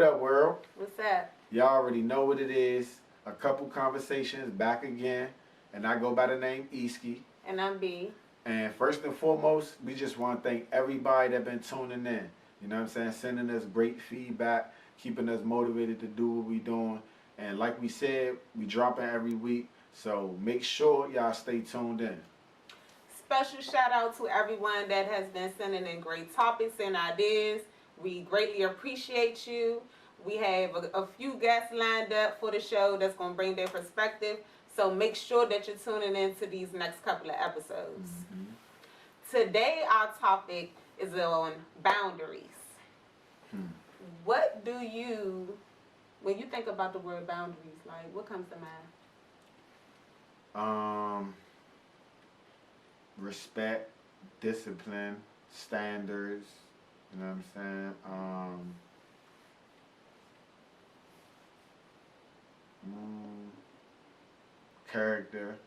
up, world? What's up? Y'all already know what it is. A couple conversations back again, and I go by the name Eski. And I'm B. And first and foremost, we just want to thank everybody that been tuning in. You know what I'm saying? Sending us great feedback, keeping us motivated to do what we doing. And like we said, we dropping every week, so make sure y'all stay tuned in. Special shout out to everyone that has been sending in great topics and ideas. We greatly appreciate you. We have a few guests lined up for the show that's going to bring their perspective. So make sure that you're tuning into these next couple of episodes. Today, our topic is on boundaries. What do you, when you think about the word boundaries, like what comes to mind? Respect, discipline, standards. You know what I'm saying? Character.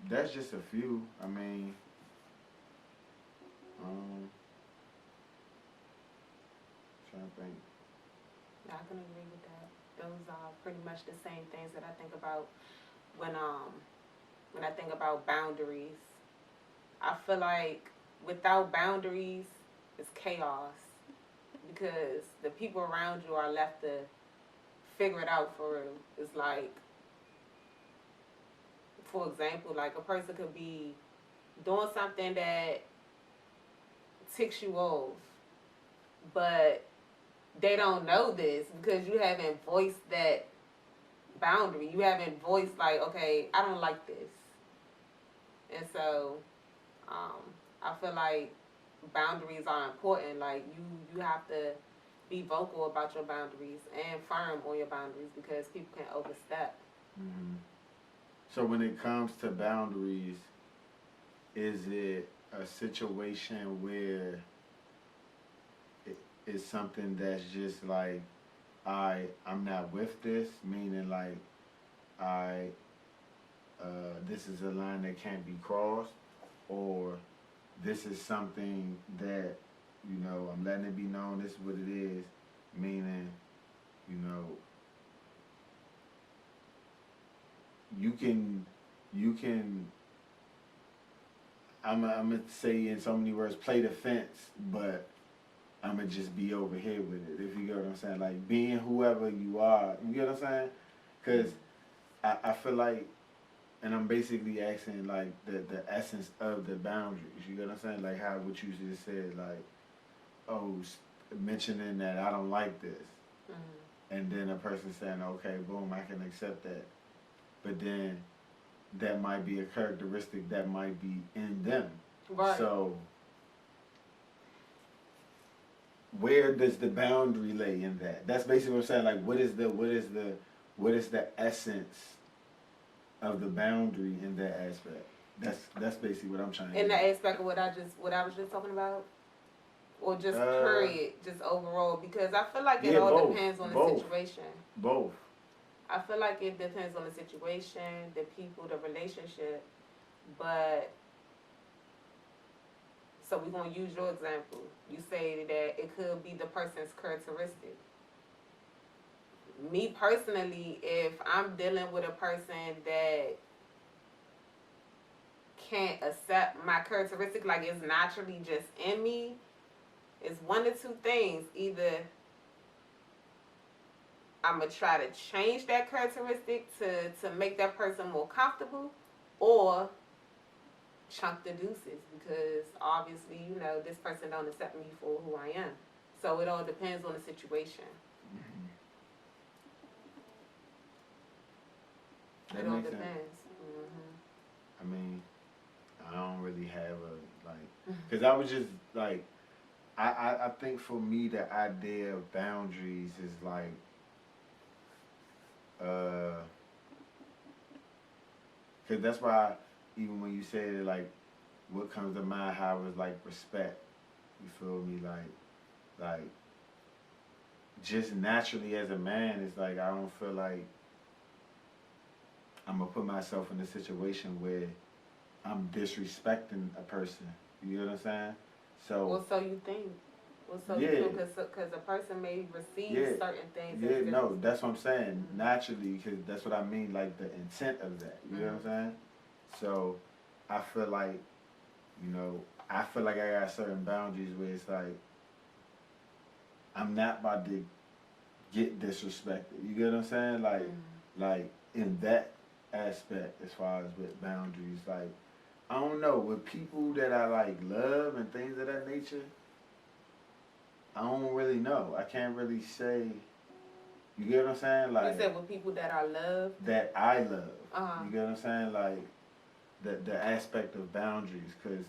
That's just a few. I mean, trying to think. I can agree with that. Those are pretty much the same things that I think about when I think about boundaries. I feel like without boundaries, it's chaos because the people around you are left to figure it out for real. It's like, for example, like a person could be doing something that ticks you off, but they don't know this because you haven't voiced that boundary. You haven't voiced like, okay, I don't like this. And so I feel like boundaries are important. Like you have to be vocal about your boundaries and firm on your boundaries because people can overstep. So when it comes to boundaries, is it a situation where it's something that's just like, I'm not with this, meaning like this is a line that can't be crossed, or this is something that, you know, I'm letting it be known this is what it is, meaning, you know, you can I'm gonna say in so many words, play the fence, but I'm gonna just be over here with it, if you get what I'm saying. Like being whoever you are, you get what I'm saying? Because I feel like, and I'm basically asking like the essence of the boundaries, you get what I'm saying? Like how what you just said, like, oh, mentioning that I don't like this. And then a person saying, okay, boom, I can accept that. But then that might be a characteristic that might be in them. Right. So where does the boundary lay in that? That's basically what I'm saying. Like what is the essence of the boundary in that aspect? That's basically what I'm trying to in the get. aspect of what I was just talking about, or just period, just overall, because I feel like it all both, depends on both, the situation. Both. I feel like it depends on the situation, the people, the relationship. But so we're gonna use your example. You say that it could be the person's characteristic. Me personally, if I'm dealing with a person that can't accept my characteristic, like it's naturally just in me, it's one of two things. Either I'm going to try to change that characteristic to make that person more comfortable, or chunk the deuces, because obviously, you know, this person don't accept me for who I am. So it all depends on the situation. That it all makes depends. sense. I mean, I don't really have a, like, because I was just, like, I think for me, the idea of boundaries is, like, because that's why, even when you say it, like, what comes to mind, how it's, like, respect, you feel me, like, just naturally as a man, it's like, I don't feel like I'm gonna put myself in a situation where I'm disrespecting a person. You know what I'm saying? So Well, so you think. Well, so you yeah, feel because a person may receive yeah, certain things as yeah. just. No, that's what I'm saying. Mhm. Naturally, because that's what I mean. Like the intent of that. You know what I'm saying? So I feel like, you know, I feel like I got certain boundaries where it's like I'm not about to get disrespected. You get what I'm saying? Like in that aspect, as far as with boundaries, like I don't know, with people that I like love and things of that nature, I don't really know. I can't really say. You get what I'm saying? You Like said with people that I love. that I love. Uh-huh. You get what I'm saying? Like the aspect of boundaries, cause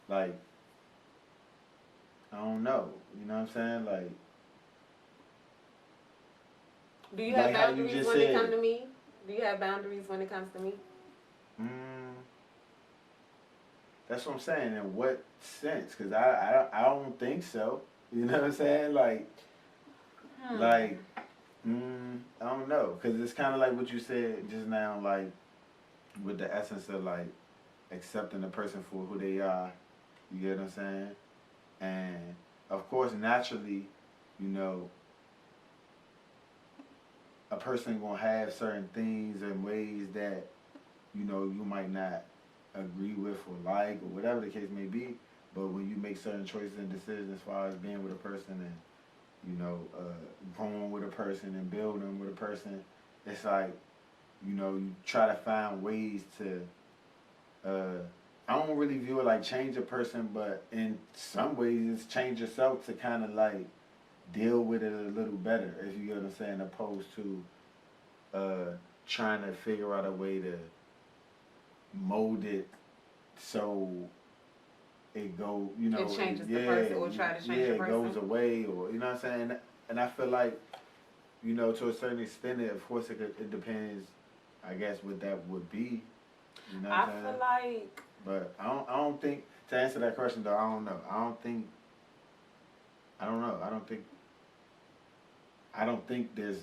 like I don't know. You know what I'm saying? Do you have Like how you boundaries just when it comes said. to me? Do you have boundaries when it comes to me? Mm, that's what I'm saying. In what sense? Cause I don't think so. You know what I'm saying? Like I don't know. Cause it's kind of like what you said just now. Like with the essence of like accepting the person for who they are. You get what I'm saying? And of course, naturally, you know, a person gonna have certain things and ways that you know you might not agree with or like or whatever the case may be. But when you make certain choices and decisions as far as being with a person and you know growing with a person and building with a person, it's like you know you try to find ways to. Uh, I don't really view it like change a person, but in some ways it's change yourself to kind of like deal with it a little better, if you get what I'm saying, opposed to uh, trying to figure out a way to mold it so it go, you know, It changes the yeah, person or try to yeah, change the it person. goes away, or you know what I'm saying. And I feel like, you know, to a certain extent, of course, it depends. I guess what that would be. You know what I I'm saying? feel like But I don't think to answer that question though. I don't know. I don't know. I don't think there's.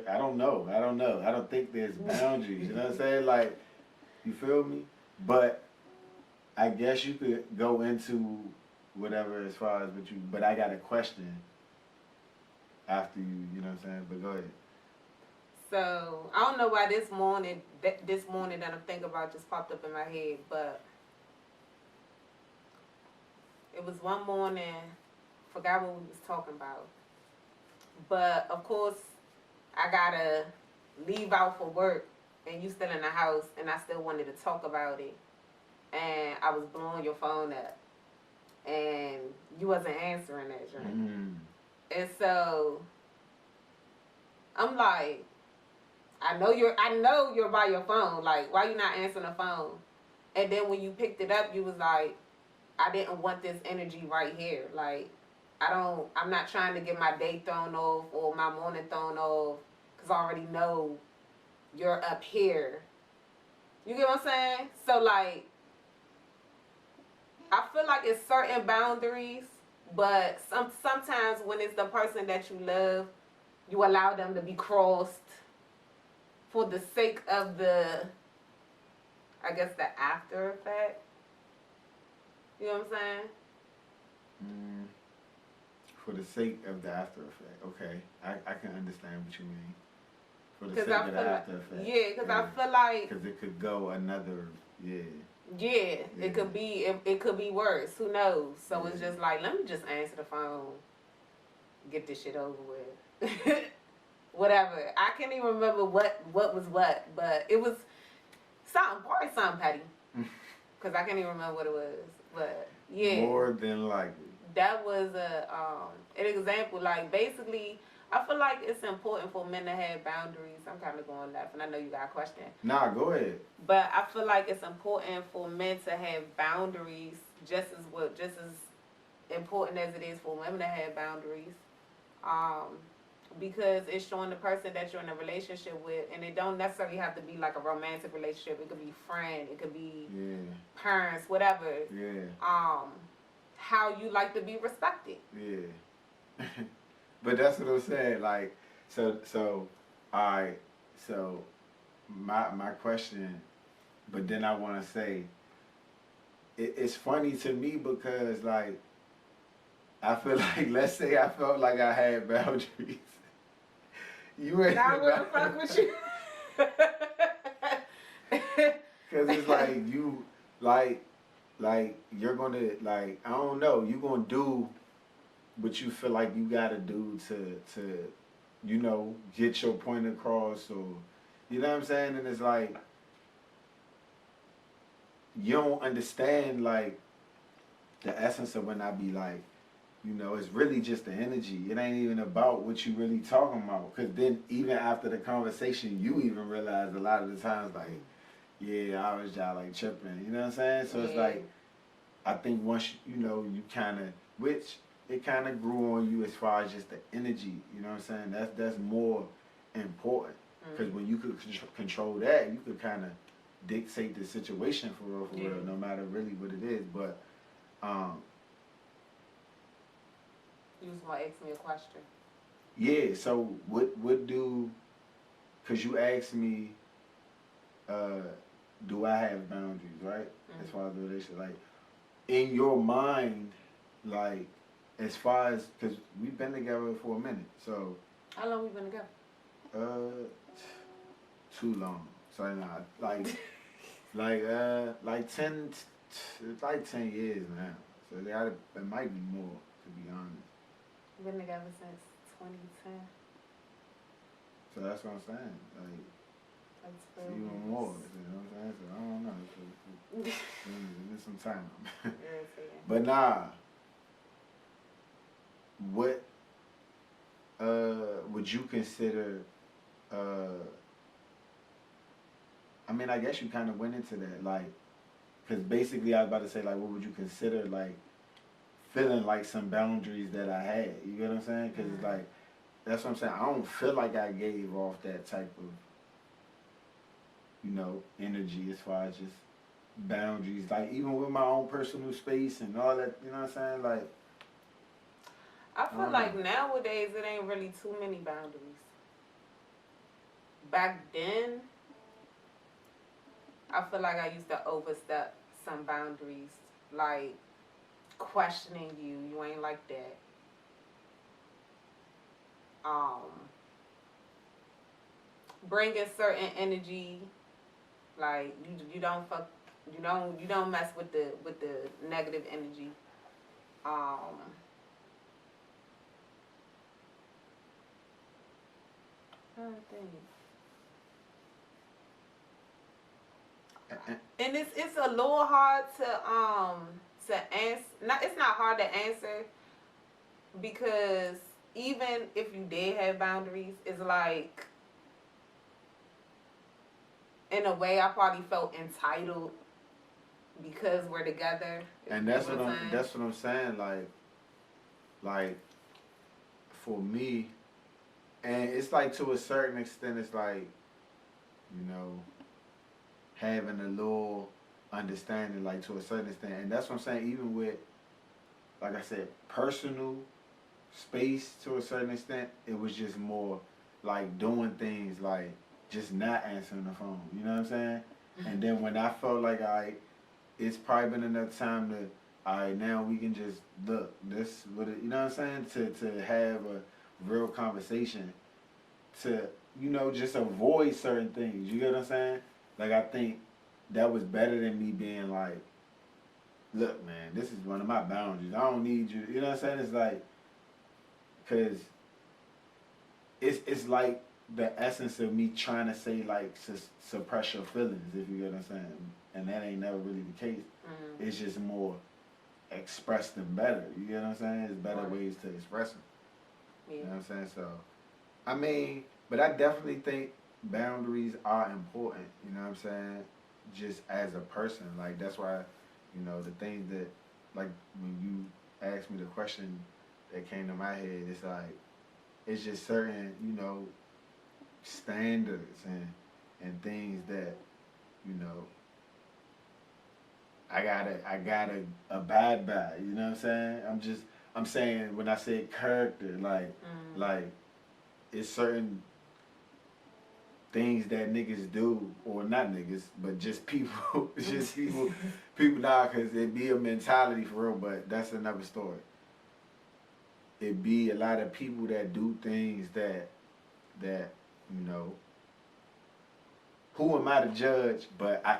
I don't know. I don't know. I don't think there's boundaries. You know what I'm saying? Like, you feel me? But I guess you could go into whatever as far as what you. But I got a question after you. You know what I'm saying? But go ahead. so. I don't know why this morning that I'm thinking about just popped up in my head, but it was one morning. Forgot what we was talking about, but of course I gotta leave out for work, and you still in the house, and I still wanted to talk about it, and I was blowing your phone up, and you wasn't answering that, joint. Mm. And so I'm like, I know you're by your phone. Like, why you not answering the phone? And then when you picked it up, you was like, I didn't want this energy right here. Like, I'm not trying to get my day thrown off or my morning thrown off because I already know you're up here. You get what I'm saying? So, like, I feel like it's certain boundaries, but sometimes when it's the person that you love, you allow them to be crossed for the sake of I guess, the after effect. You know what I'm saying? Mm. For the sake of the after effect. Okay, I can understand what you mean. For the Cause sake I of the feel like, after effect. yeah, cause I feel like, Because it could go another, yeah. yeah, Yeah. it could be worse. Who knows? So it's Yeah. just like, let me just answer the phone, get this shit over with. Whatever. I can't even remember what was what, but it was something, probably something petty. Cause I can't even remember what it was, but yeah. More than likely. That was an example. Like, basically, I feel like it's important for men to have boundaries. I'm kind of going left, and I know you got a question. Nah, go ahead. But I feel like it's important for men to have boundaries, just as important as it is for women to have boundaries. Um, because it's showing the person that you're in a relationship with, and it don't necessarily have to be like a romantic relationship. It could be friend, it could be parents, whatever. Yeah. How you like to be respected. Yeah. But that's what I'm saying. Like, so, alright. So, my question, but then I want to say, it's funny to me because like I feel like, let's say I felt like I had boundaries. You ain't I wouldn't fuck with you. Cause it's like you, like you're gonna, like, I don't know, you gonna do what you feel like you gotta do to, you know, get your point across, or, you know what I'm saying? And it's like, you don't understand, like, the essence of when I be like, you know, it's really just the energy. It ain't even about what you really talking about. Cause then even after the conversation, you even realize a lot of the times, like, yeah, I was just like tripping. You know what I'm saying? So it's like, I think once you know, you kind of, which it kind of grew on you as far as just the energy. You know what I'm saying? That's more important. Because when you could control that, you could kind of dictate the situation for real, no matter really what it is. But you just want to ask me a question. yeah. So what do? Because you asked me, do I have boundaries, right? As far as the relationship, like in your mind, like as far as, because we've been together for a minute, so. How long we been together? Too long. Sorry, not like like 10, it's like 10 years now. So it might be more, to be honest. We've been together since 2010. So that's what I'm saying. Like, it's even more. You know what I'm saying? So I don't know. So, there's some time. But nah. What would you consider? I mean, I guess you kind of went into that, like, because basically I was about to say, like, what would you consider, like, feeling like some boundaries that I had? You get what I'm saying? Because it's like, that's what I'm saying. I don't feel like I gave off that type of, you know, energy as far as just boundaries. Like, even with my own personal space and all that, you know what I'm saying? Like, I feel like nowadays it ain't really too many boundaries. Back then, I feel like I used to overstep some boundaries, like questioning you. You ain't like that. Bringing certain energy, like you don't fuck, you don't mess with the negative energy. And it's a little hard to answer. It's not hard to answer because even if you did have boundaries, it's like in a way I probably felt entitled because we're together. And that's what I'm saying. Like for me, and it's like to a certain extent, it's like, you know, having a little understanding, like to a certain extent, and that's what I'm saying. Even with, like I said, personal space to a certain extent, it was just more like doing things like just not answering the phone. You know what I'm saying? And then when I felt like it's probably been enough time to, all right, now we can just look. This what it, you know what I'm saying? To have a real conversation, to, you know, just avoid certain things. You get what I'm saying? Like, I think that was better than me being like, look, man, this is one of my boundaries. I don't need you. You know what I'm saying? It's like, because it's like the essence of me trying to say, like, suppress your feelings, if you get what I'm saying. And that ain't never really the case. It's just more express them better. You get what I'm saying? There's better ways to express them. You know what I'm saying? So, I mean, but I definitely think boundaries are important. You know what I'm saying? Just as a person. Like, that's why, you know, the things that, like, when you asked me the question that came to my head, it's like, it's just certain, you know, standards and things that, you know, I gotta abide by. You know what I'm saying? I'm saying, when I say character, like it's certain things that niggas do, or not niggas, but just people, people now, because it be a mentality for real. But that's another story. it be a lot of people that do things that you know, who am I to judge? But I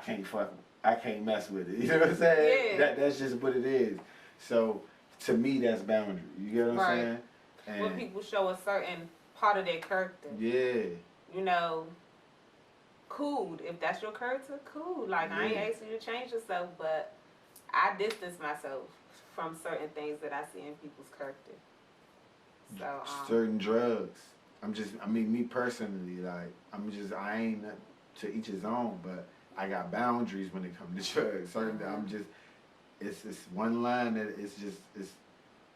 can't mess with it. You know what I'm saying? Yeah. That's just what it is. So to me, that's boundary. You get what I'm Right. saying? And When people show a certain part of their character, yeah, you know, cool. If that's your character, cool. Like, I ain't Yeah. asking you to change yourself, but I distance myself from certain things that I see in people's character. So, certain drugs. I mean, me personally, like, I ain't to each his own, but I got boundaries when it comes to drugs. Certain, it's one line that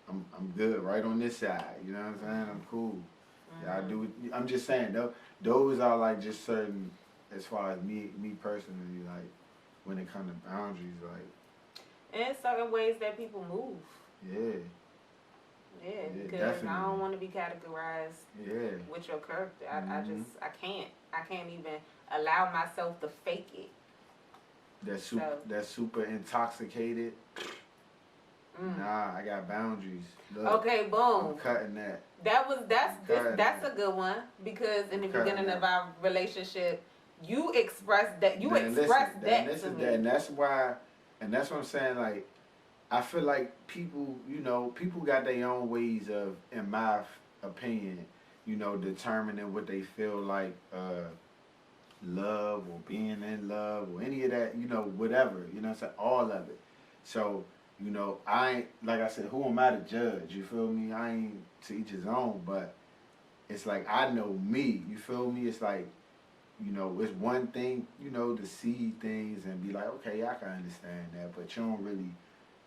I'm good right on this side. You know what I'm saying? I'm cool. Yeah, I do. I'm just saying though, those are like just certain, as far as me personally, like when it comes to boundaries, like and certain ways that people move. yeah, Yeah, Yeah, because definitely. I don't want to be categorized yeah, with your character. Mhm. I can't even allow myself to fake it. that's super intoxicated. Mm. Nah, I got boundaries. Look, Okay, I'm boom. cutting that. That's a good one because in the Cutting beginning that. of our relationship, you expressed that Then listen, expressed then that this to is me. that, and that's why, and that's what I'm saying. Like, I feel like people, you know, people got their own ways of, in my opinion, you know, determining what they feel like love or being in love or any of that, you know, whatever, you know what I'm saying? All of it. So, you know, I ain't, like I said, who am I to judge? You feel me? I ain't to each his own, but it's like I know me, you feel me? It's like, you know, it's one thing, you know, to see things and be like, okay, I can understand that, but you don't really,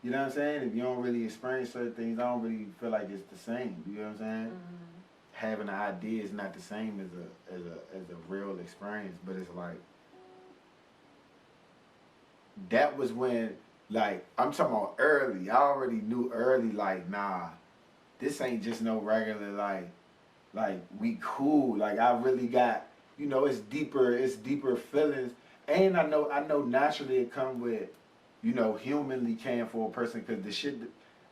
you know what I'm saying? If you don't really experience certain things, I don't really feel like it's the same. You know what I'm saying? Mm-hmm. Having an idea is not the same as a real experience, but it's like that was when, like, I'm talking about early. I already knew early, like, nah, this ain't just no regular like we cool. Like I really got, you know, it's deeper feelings, and I know naturally it come with, you know, humanly caring for a person, because the shit,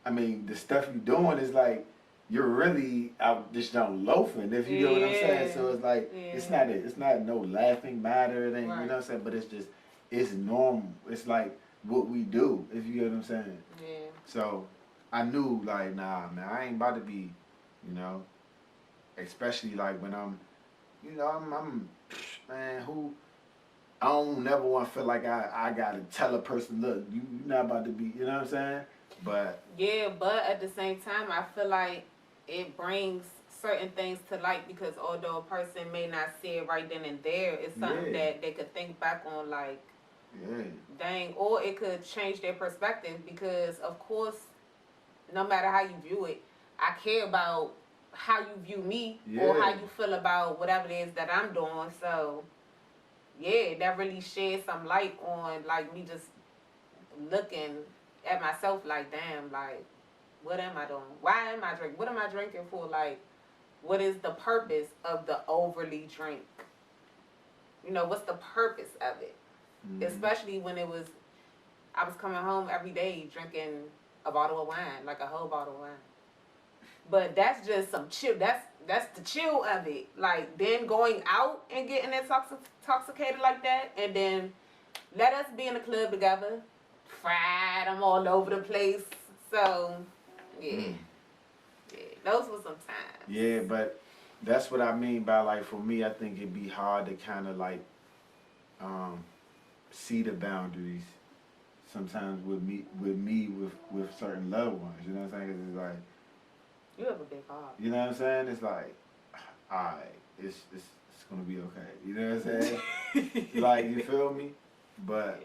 I mean, the stuff you doing is like you're really out just don't loafing, if you get what I'm saying. So it's like it's not no laughing matter. It ain't, you know what I'm saying. But it's just it's normal. It's like what we do, if you get what I'm saying. Yeah. So I knew like, nah, man, I ain't about to be, you know, especially like when I'm, you know, I'm man, who I don't never want to feel like I gotta tell a person, look, you not about to be, you know what I'm saying? But Yeah, but at the same time, I feel like it brings certain things to light because although a person may not see it right then and there, it's something Yeah. that they could think back on like, yeah, dang, or it could change their perspective because, of course, no matter how you view it, I care about how you view me or how Yeah. you feel about whatever it is that I'm doing. So, yeah, that really sheds some light on like me just looking at myself like, damn, like, what am I doing? Why am I drinking? What am I drinking for? Like, what is the purpose of the overly drink? You know, what's the purpose of it? Especially when I was coming home every day drinking a bottle of wine, like a whole bottle of wine. But that's just some chill. That's the chill of it. Like then going out and getting intoxicated like that, and then let us be in the club together. Fried, I'm all over the place. So, yeah, yeah, those were some times. Yeah, but that's what I mean by, like, for me, I think it'd be hard to kind of like um, see the boundaries sometimes with certain loved ones. You know what I'm saying? 'Cause it's like, You have a big heart. you know what I'm saying? It's like, alright, it's gonna be okay. You know what I'm saying? Like, you feel me? But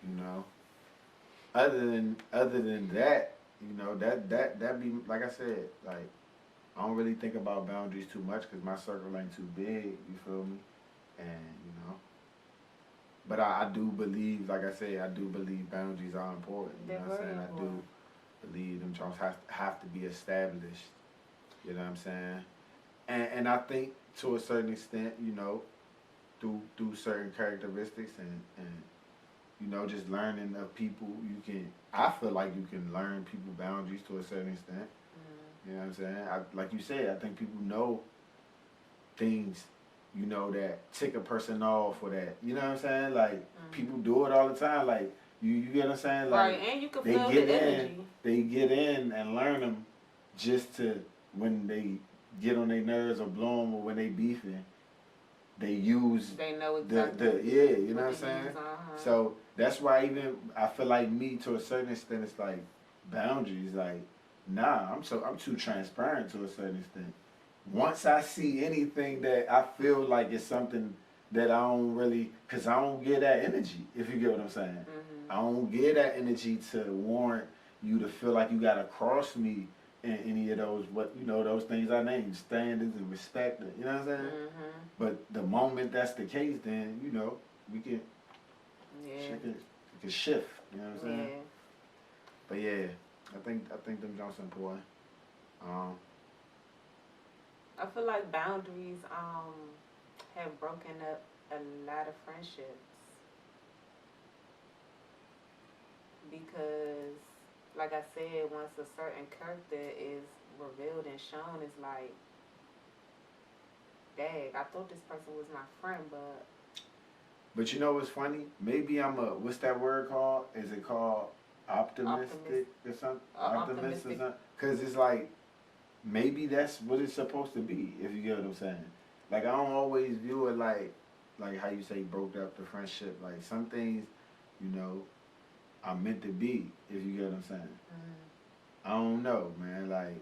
you know, other than that, you know, that be like I said, like I don't really think about boundaries too much because my circle ain't too big. You feel me? And you know, but I do believe, like I said, I do believe boundaries are important. You know what I'm saying? I do believe them jobs have to be established. You know what I'm saying? And I think to a certain extent, you know, through certain characteristics and you know, just learning of people, you can, I feel like you can learn people boundaries to a certain extent. You know what I'm saying? Like you said, I think people know things, you know, that tick a person off or that, you know what I'm saying? Like, people do it all the time. Like, you get what I'm saying? Like, right, and you can they feel get the in, energy. they get in and learn them just to, when they get on their nerves or blow them or when they beefing, they use They know exactly. yeah, you know what I'm they saying? use, So that's why even I feel like me to a certain extent it's like boundaries. Like, nah, I'm too transparent to a certain extent. Once I see anything that I feel like it's something that I don't really, cause I don't get that energy. If you get what I'm saying, I don't get that energy to warrant you to feel like you gotta cross me in any of those, what you know, those things I named, standards and respect. You know what I'm saying? But the moment that's the case, then you know we can, shit can shift. You know what I'm saying? Yeah. But yeah, I think them Johnson important. I feel like boundaries have broken up a lot of friendships because, like I said, once a certain character is revealed and shown, it's like, dang, I thought this person was my friend, but. But you know what's funny? Maybe I'm a, what's that word called? Is it called optimistic or something? Optimist or something? Because it's like, maybe that's what it's supposed to be, if you get what I'm saying. Like, I don't always view it like how you say broke up the friendship. Like, some things, you know, are meant to be, if you get what I'm saying. I don't know, man. Like,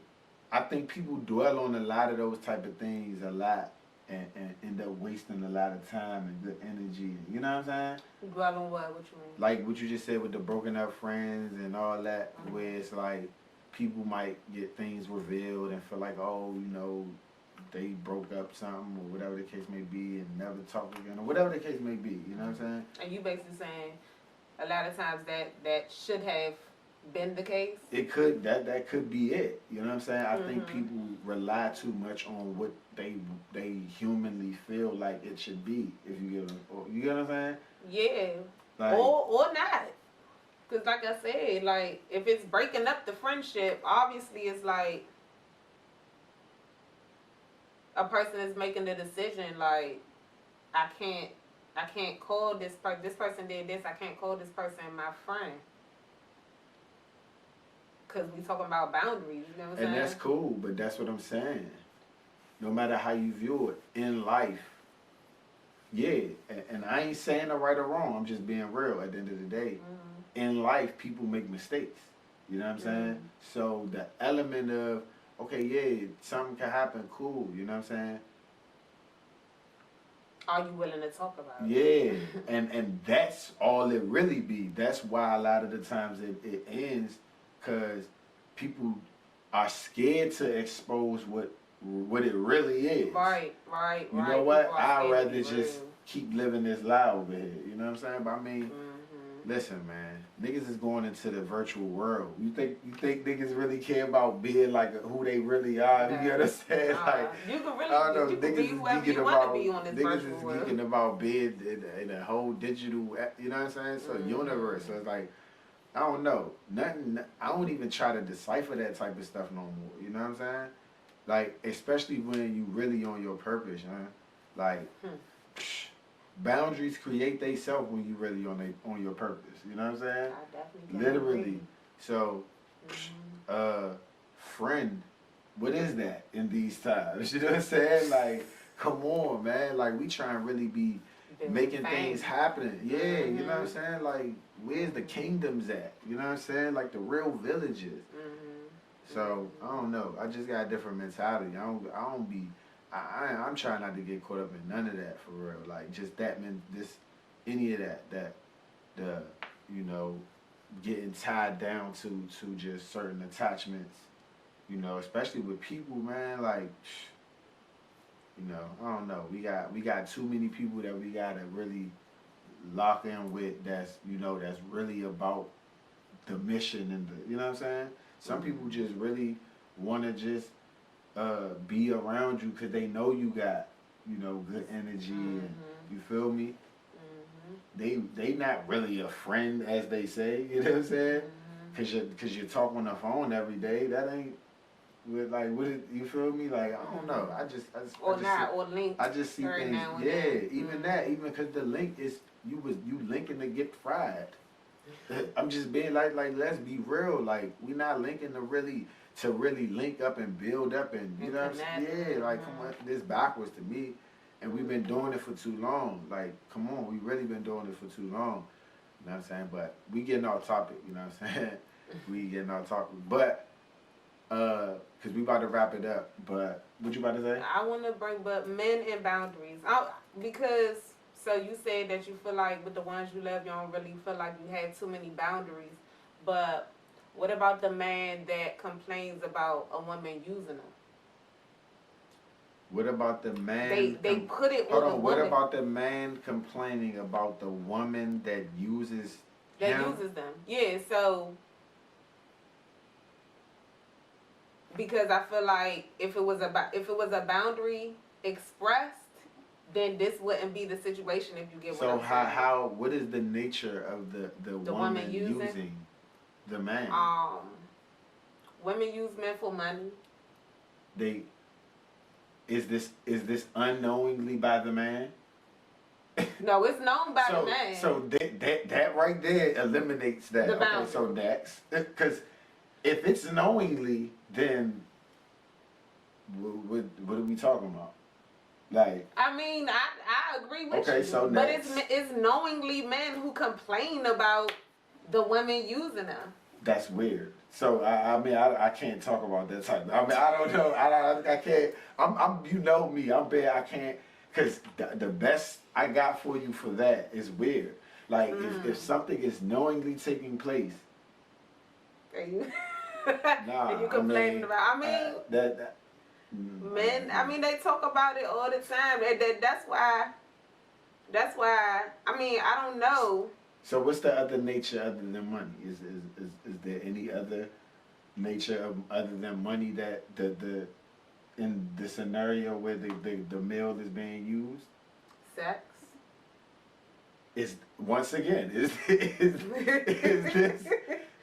I think people dwell on a lot of those type of things a lot and end up wasting a lot of time and good energy. You know what I'm saying? Dwell on what? What you mean? Like what you just said with the broken up friends and all that, where it's like people might get things revealed and feel like, oh, you know, they broke up something or whatever the case may be and never talk again or whatever the case may be. You know what I'm saying? And you basically saying a lot of times that should have been the case. It could that could be it. You know what I'm saying? I think people rely too much on what they humanly feel like it should be. If you get what I'm saying? Yeah. Like, or not. Cause like I said, like if it's breaking up the friendship, obviously it's like a person is making the decision. Like I can't call this person. This person did this. I can't call this person my friend. Cause we talking about boundaries. You know what I'm saying? And that's cool, but that's what I'm saying. No matter how you view it in life, yeah. And I ain't saying it right or wrong. I'm just being real. At the end of the day, in life, people make mistakes. You know what I'm saying? So the element of, okay, yeah, something can happen, cool. You know what I'm saying? Are you willing to talk about it? Yeah, and that's all it really be. That's why a lot of the times it ends, because people are scared to expose what it really is. Right. You know what? I'd rather just keep living this lie over here. You know what I'm saying? But I mean, listen, man, niggas is going into the virtual world. You think niggas really care about being like who they really are? You understand? Like, you can really, I don't know, you can niggas be is whoever geeking you want about to be on this virtual niggas is world. geeking about being in a whole digital, you know what I'm saying? So universe. So it's like, I don't know, nothing. I don't even try to decipher that type of stuff no more. You know what I'm saying? Like, especially when you really on your purpose, huh? Like, boundaries create they self when you really on your purpose. You know what I'm saying? I definitely Literally. agree. So, friend, what is that in these times? You know what I'm saying? Like, come on, man. Like, we try and really be making things happen. Yeah, you know what I'm saying? Like, where's the kingdoms at? You know what I'm saying? Like the real villages. So I don't know. I just got a different mentality. I'm trying not to get caught up in none of that for real. Like just that any of that the you know getting tied down to just certain attachments. You know, especially with people, man. Like, you know, I don't know. We got too many people that we gotta really lock in with. That's really about the mission and the, you know what I'm saying. Some people just really want to just be around you because they know you got, you know, good energy and you feel me. They not really a friend as they say, you know what I'm saying? Cause you talk on the phone every day. That ain't with like what it, you feel me? Like I don't know. I just Or I just not, see, or link. I just see every things. now and Yeah, then. even that, even because the link is you linking to get fried. I'm just being like let's be real. Like we not linking to really link up and build up and you And know what I'm saying? connect. Yeah, like come on, this backwards to me. And we've been doing it for too long. Like, come on, we really been doing it for too long. You know what I'm saying? But we getting off topic, you know what I'm saying? We getting off topic. But cause we about to wrap it up. But what you about to say? I want to bring but men and boundaries. Because so you said that you feel like with the ones you love, you don't really feel like you had too many boundaries. But what about the man that complains about a woman using them? What about the man? They put it hold on the on. woman What about the man complaining about the woman that uses that him? uses them. Yeah, so because I feel like if it was a boundary expressed, then this wouldn't be the situation if you get what So I'm saying. how what is the nature of the woman using the man? Women use men for money. They is this unknowingly by the man? No, it's known by the man. So that right there eliminates that. The Okay, boundary. so next, because if it's knowingly, then what are we talking about? Like, I mean, I agree with you. okay, so but next. it's knowingly men who complain about the women using them. That's weird. So I mean I can't talk about that type. I mean I don't know. I can't. I'm you know me. I'm bad. I can't because the best I got for you for that is weird. Like if something is knowingly taking place. Are you? Nah. Are you complaining about? I mean that. men. I mean they talk about it all the time. That's why. That's why. I mean I don't know. So what's the other nature other than money? Is there any other nature of other than money that the in the scenario where the male is being used? Sex. Is once again is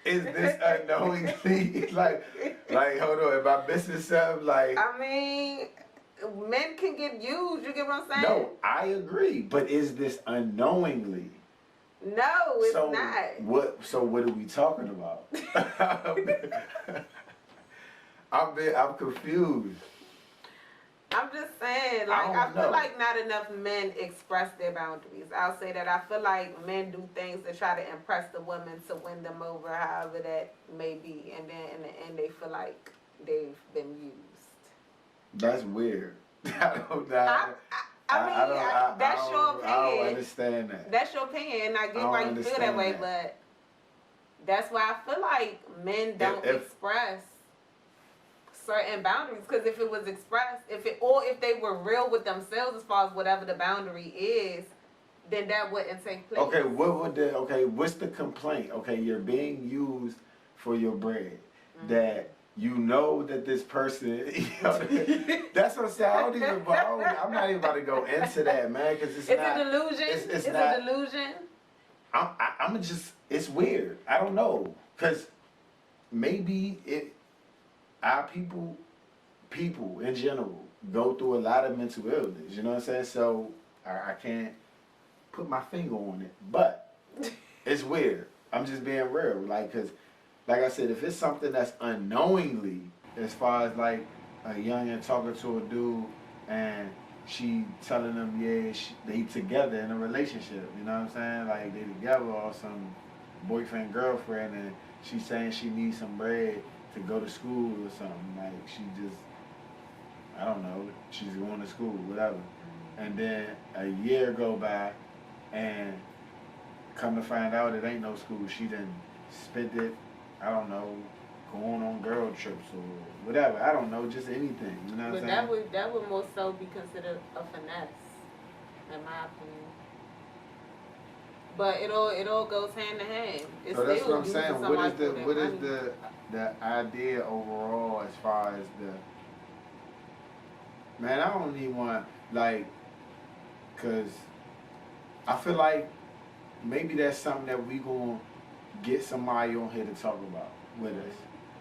this unknowingly like hold on, am I missing something? Like I mean, men can get used. You get what I'm saying? no, I agree, but is this unknowingly? No, it's not. So what are we talking about? I'm confused. I'm just saying, like I feel like not enough men express their boundaries. I'll say that I feel like men do things to try to impress the women to win them over, however that may be, and then in the end they feel like they've been used. That's weird. I don't know. That's your opinion. I don't understand that. That's your opinion, and I get why you feel that way, but that's why I feel like men don't express certain boundaries. Because if it was expressed, if they were real with themselves as far as whatever the boundary is, then that wouldn't take place. Okay, what's the complaint? Okay, you're being used for your bread. Mm-hmm. That you know that this person, that's what I'm saying. I'm not even about to go into that, man, because it's not. It's a delusion. It's a delusion. I'm just, it's weird. I don't know, because maybe our people in general go through a lot of mental illness. You know what I'm saying? So I can't put my finger on it, but it's weird. I'm just being real, like, because. Like I said, if it's something that's unknowingly, as far as like a youngin' talking to a dude and she telling them, yeah, they together in a relationship, you know what I'm saying? Like they together or some boyfriend, girlfriend, and she's saying she needs some bread to go to school or something. Like she just, I don't know, she's going to school, whatever. And then a year go by and come to find out it ain't no school. She done spent it, I don't know, going on girl trips or whatever. I don't know, just anything. You know what I'm saying? But that would more so be considered a finesse, in my opinion. But it all goes hand in hand. It's so that's still what I'm saying. What is the idea overall as far as man? I don't even want cause I feel like maybe that's something that we gonna get somebody on here to talk about with us.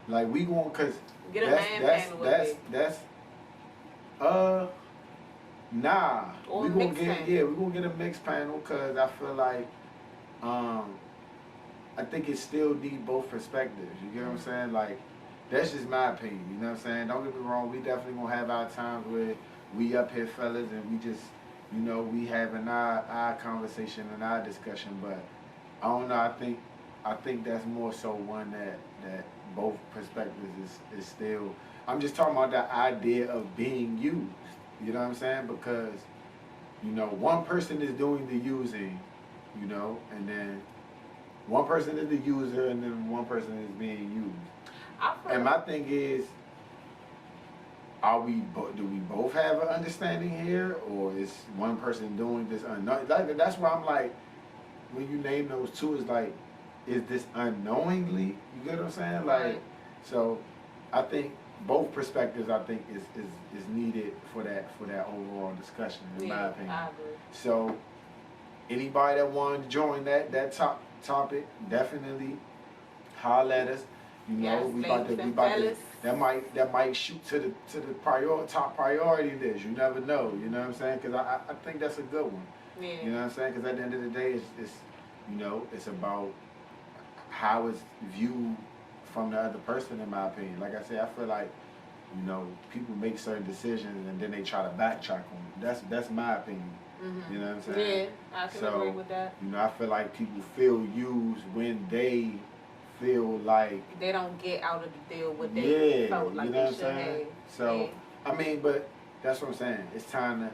Like we going cause Get a man panel with it. Nah. Or We a gonna mixed get panel. we gonna get a mixed panel cause I feel like I think it still need both perspectives. You get what I'm saying? Like that's just my opinion. You know what I'm saying? Don't get me wrong. We definitely gonna have our times where we up here, fellas, and we just, you know, we having our conversation and our discussion. But I don't know. I think that's more so one that both perspectives is still. I'm just talking about the idea of being used. You know what I'm saying? Because you know, one person is doing the using, you know, and then one person is the user, and then one person is being used. And my thing is, do we both have an understanding here, or is one person doing this unknown? Like, that's why I'm like, when you name those two, it's like, is this unknowingly? You get what I'm saying? Like, so I think both perspectives, I think, is needed for that overall discussion, in my opinion. I agree. So anybody that wanted to join that topic, definitely holler at us. You know, Yes, we about to that might shoot to the top priority list. You never know. You know what I'm saying? Because I think that's a good one. Yeah. You know what I'm saying? Because at the end of the day, it's you know, it's about how it's viewed from the other person, in my opinion. Like I said, I feel like, you know, people make certain decisions and then they try to backtrack on it. That's my opinion. Mm-hmm. You know what I'm saying? Yeah, I can agree with that. You know, I feel like people feel used when they feel like they don't get out of the deal what they felt like they should have. So I mean, but that's what I'm saying. It's time to,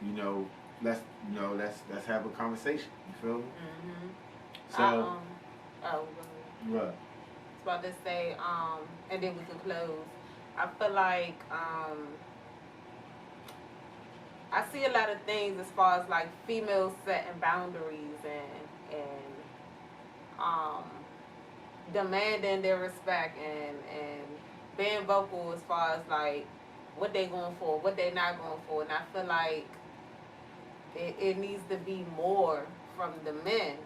you know, let's have a conversation. You feel me? Mm-hmm. So what? I was about to say, and then we can close. I feel like I see a lot of things as far as like females setting boundaries and demanding their respect and being vocal as far as like what they going for, what they not going for, and I feel like it needs to be more from the men,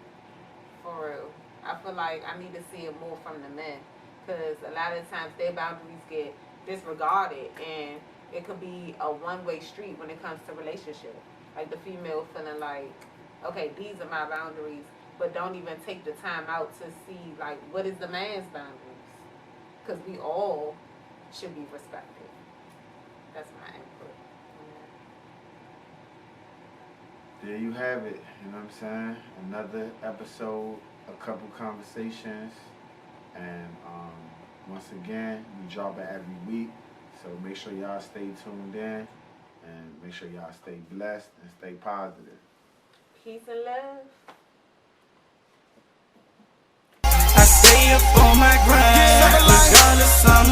for real. I feel like I need to see it more from the men, because a lot of times their boundaries get disregarded, and it could be a one-way street when it comes to relationship. Like the female feeling like, okay, these are my boundaries, but don't even take the time out to see like what is the man's boundaries, because we all should be respected. That's my input. There you have it. You know what I'm saying? Another episode, a couple conversations, and once again, we drop it every week. So make sure y'all stay tuned in, and make sure y'all stay blessed and stay positive. Peace and love. I stay up on my grind, regardless I'm